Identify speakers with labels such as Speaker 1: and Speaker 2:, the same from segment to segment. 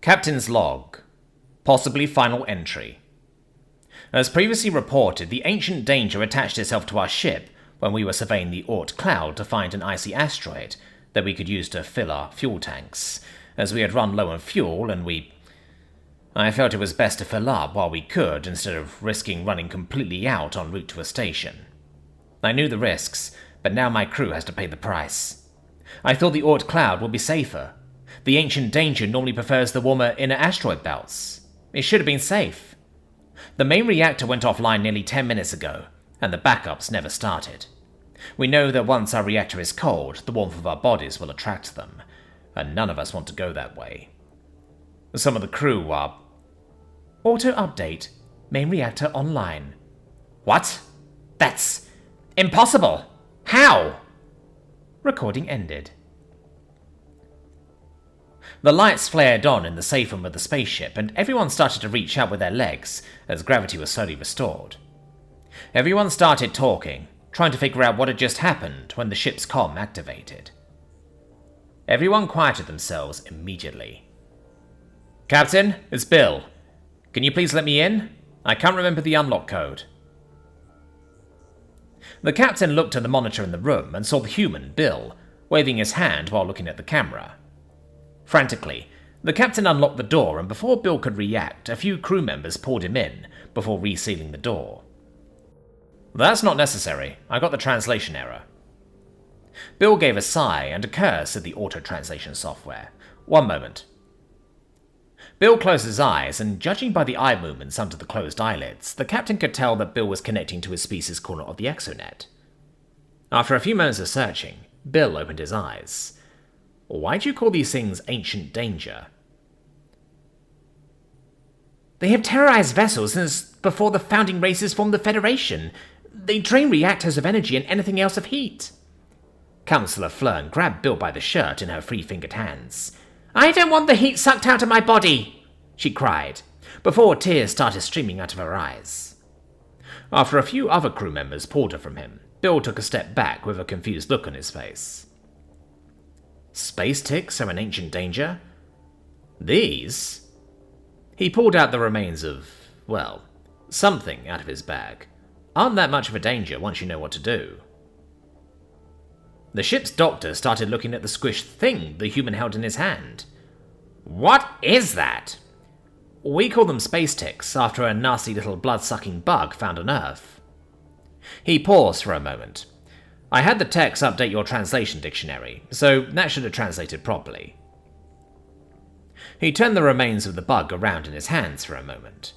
Speaker 1: Captain's Log. Possibly final entry. As previously reported, the ancient danger attached itself to our ship when we were surveying the Oort cloud to find an icy asteroid that we could use to fill our fuel tanks, as we had run low on fuel and I felt it was best to fill up while we could instead of risking running completely out en route to a station. I knew the risks, but now my crew has to pay the price. I thought the Oort cloud would be safer. The ancient danger normally prefers the warmer inner asteroid belts. It should have been safe. The main reactor went offline nearly 10 minutes ago, and the backups never started. We know that once our reactor is cold, the warmth of our bodies will attract them, and none of us want to go that way. Some of the crew are... Auto-update. Main reactor online.
Speaker 2: What? That's impossible! How?
Speaker 1: Recording ended. The lights flared on in the safe room of the spaceship, and everyone started to reach out with their legs as gravity was slowly restored. Everyone started talking, trying to figure out what had just happened when the ship's comm activated. Everyone quieted themselves immediately. "Captain, it's Bill. Can you please let me in? I can't remember the unlock code." The captain looked at the monitor in the room and saw the human, Bill, waving his hand while looking at the camera. Frantically, the captain unlocked the door, and before Bill could react, a few crew members pulled him in before resealing the door. "That's not necessary. I got the translation error." Bill gave a sigh and a curse at the auto-translation software. "One moment." Bill closed his eyes, and judging by the eye movements under the closed eyelids, the captain could tell that Bill was connecting to his species corner of the exonet. After a few moments of searching, Bill opened his eyes. "Why do you call these things ancient danger?"
Speaker 2: They have terrorized vessels since before the founding races formed the Federation. They drain reactors of energy and anything else of heat.
Speaker 1: Councillor Flern grabbed Bill by the shirt in her free-fingered hands.
Speaker 2: "I don't want the heat sucked out of my body!" she cried,
Speaker 1: before tears started streaming out of her eyes. After a few other crew members pulled her from him, Bill took a step back with a confused look on his face. Space ticks are an ancient danger? These? He pulled out the remains of, well, something out of his bag. Aren't that much of a danger once you know what to do. The ship's doctor started looking at the squished thing the human held in his hand.
Speaker 2: "What is that?"
Speaker 1: "We call them space ticks, after a nasty little blood-sucking bug found on Earth." He paused for a moment. "I had the text update your translation dictionary, so that should have translated properly." He turned the remains of the bug around in his hands for a moment.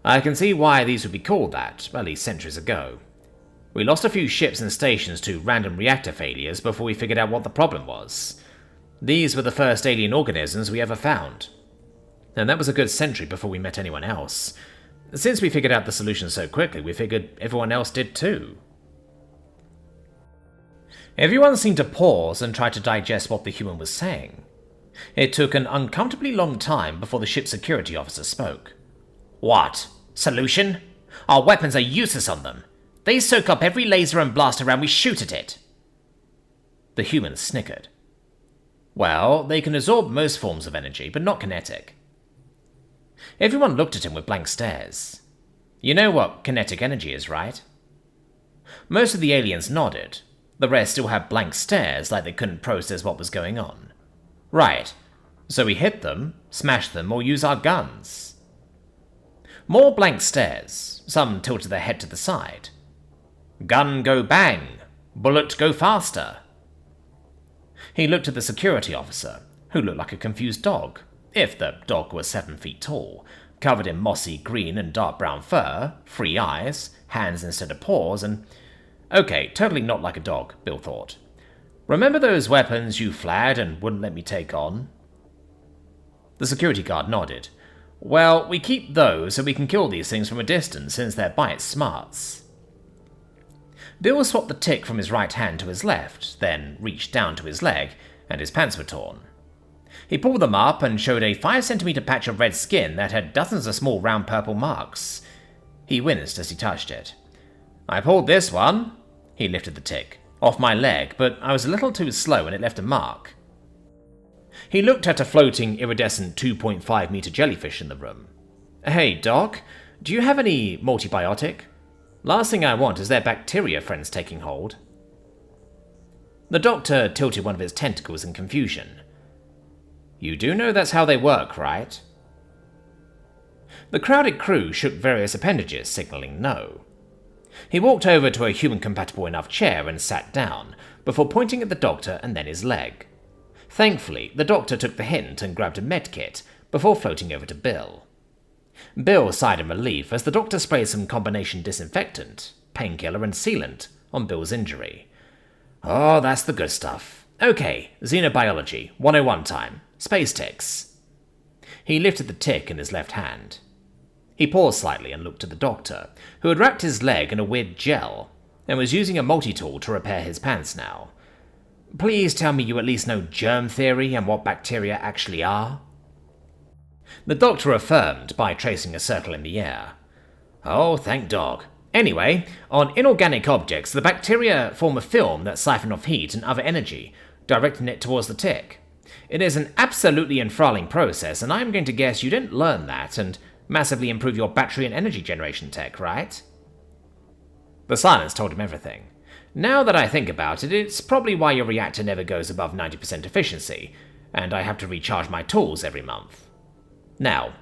Speaker 1: "I can see why these would be called that, at least centuries ago. We lost a few ships and stations to random reactor failures before we figured out what the problem was. These were the first alien organisms we ever found. And that was a good century before we met anyone else. Since we figured out the solution so quickly, we figured everyone else did too." Everyone seemed to pause and try to digest what the human was saying. It took an uncomfortably long time before the ship's security officer spoke.
Speaker 2: "What? Solution? Our weapons are useless on them. They soak up every laser and blaster round we shoot at it."
Speaker 1: The human snickered. "Well, they can absorb most forms of energy, but not kinetic." Everyone looked at him with blank stares. "You know what kinetic energy is, right?" Most of the aliens nodded. The rest still had blank stares like they couldn't process what was going on. "Right. So we hit them, smash them, or use our guns." More blank stares. Some tilted their head to the side. "Gun go bang. Bullet go faster." He looked at the security officer, who looked like a confused dog, if the dog was 7 feet tall, covered in mossy green and dark brown fur, 3 eyes, hands instead of paws, and... Okay, totally not like a dog, Bill thought. "Remember those weapons you flagged and wouldn't let me take on?" The security guard nodded. "Well, we keep those so we can kill these things from a distance since they're bite smarts." Bill swapped the tick from his right hand to his left, then reached down to his leg, and his pants were torn. He pulled them up and showed a 5-centimeter patch of red skin that had dozens of small round purple marks. He winced as he touched it. "I pulled this one," he lifted the tick, "off my leg, but I was a little too slow and it left a mark." He looked at a floating, iridescent 2.5-meter jellyfish in the room. Hey, Doc, do you have any multibiotic? Last thing I want is their bacteria friends taking hold. The doctor tilted one of his tentacles in confusion. You do know that's how they work, right? The crowded crew shook various appendages, signaling no. He walked over to a human-compatible enough chair and sat down, before pointing at the doctor and then his leg. Thankfully, the doctor took the hint and grabbed a medkit, before floating over to Bill. Bill sighed in relief as the doctor sprayed some combination disinfectant, painkiller and sealant on Bill's injury. Oh, that's the good stuff. Okay, xenobiology, 101 time. Space ticks. He lifted the tick in his left hand. He paused slightly and looked at the doctor, who had wrapped his leg in a weird gel and was using a multi-tool to repair his pants now. Please tell me you at least know germ theory and what bacteria actually are? The doctor affirmed by tracing a circle in the air. Oh, thank dog. Anyway, on inorganic objects, the bacteria form a film that siphon off heat and other energy, directing it towards the tick. It is an absolutely enthralling process, and I'm going to guess you didn't learn that and massively improve your battery and energy generation tech, right? The silence told him everything. Now that I think about it, it's probably why your reactor never goes above 90% efficiency, and I have to recharge my tools every month. Now,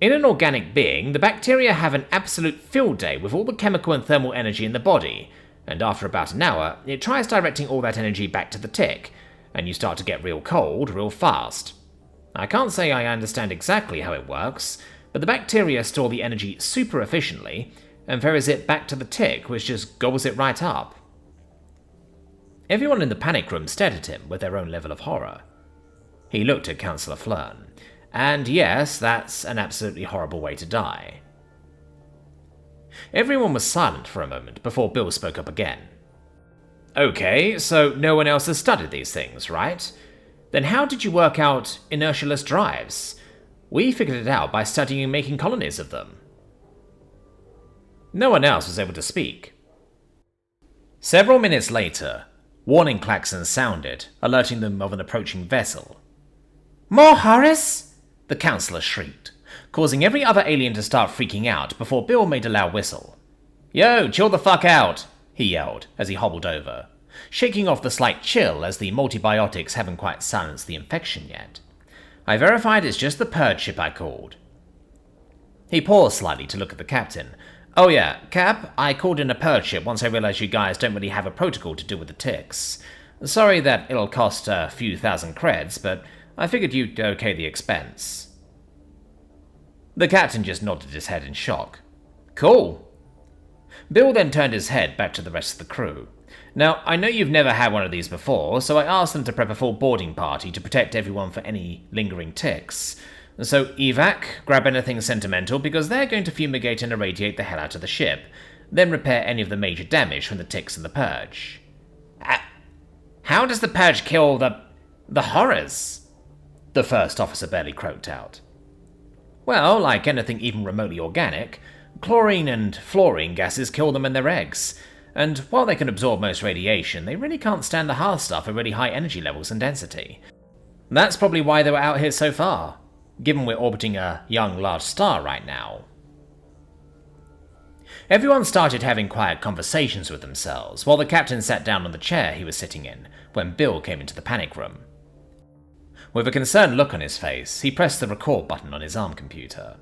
Speaker 1: in an organic being, the bacteria have an absolute field day with all the chemical and thermal energy in the body, and after about an hour, it tries directing all that energy back to the tick, and you start to get real cold real fast. I can't say I understand exactly how it works, but the bacteria store the energy super efficiently, and ferries it back to the tick, which just gobbles it right up. Everyone in the panic room stared at him with their own level of horror. He looked at Councillor Flern. And yes, that's an absolutely horrible way to die. Everyone was silent for a moment before Bill spoke up again. Okay, so no one else has studied these things, right? Then how did you work out inertialess drives? We figured it out by studying and making colonies of them. No one else was able to speak. Several minutes later, warning klaxons sounded, alerting them of an approaching vessel. More horrors? The councillor shrieked, causing every other alien to start freaking out before Bill made a loud whistle. Yo, chill the fuck out, he yelled as he hobbled over, shaking off the slight chill as the multibiotics haven't quite silenced the infection yet. I verified it's just the Purge ship I called. He paused slightly to look at the captain. Oh yeah, Cap, I called in a Purge ship once I realized you guys don't really have a protocol to deal with the ticks. Sorry that it'll cost a few thousand creds, but I figured you'd okay the expense. The captain just nodded his head in shock. Cool. Bill then turned his head back to the rest of the crew. Now, I know you've never had one of these before, so I asked them to prep a full boarding party to protect everyone for any lingering ticks. So, evac, grab anything sentimental because they're going to fumigate and irradiate the hell out of the ship, then repair any of the major damage from the ticks and the Purge. How does the Purge kill the horrors? The first officer barely croaked out. Well, like anything even remotely organic, chlorine and fluorine gases kill them in their eggs, and while they can absorb most radiation, they really can't stand the hard stuff at really high energy levels and density. That's probably why they were out here so far, given we're orbiting a young large star right now. Everyone started having quiet conversations with themselves, while the captain sat down on the chair he was sitting in when Bill came into the panic room. With a concerned look on his face, he pressed the record button on his ARM computer.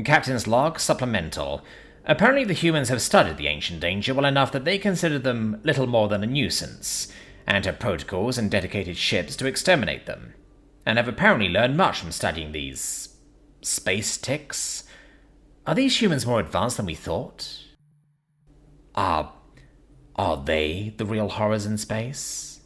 Speaker 1: Captain's log, supplemental. Apparently the humans have studied the ancient danger well enough that they consider them little more than a nuisance, and have protocols and dedicated ships to exterminate them, and have apparently learned much from studying these space ticks. Are these humans more advanced than we thought? Are they the real horrors in space?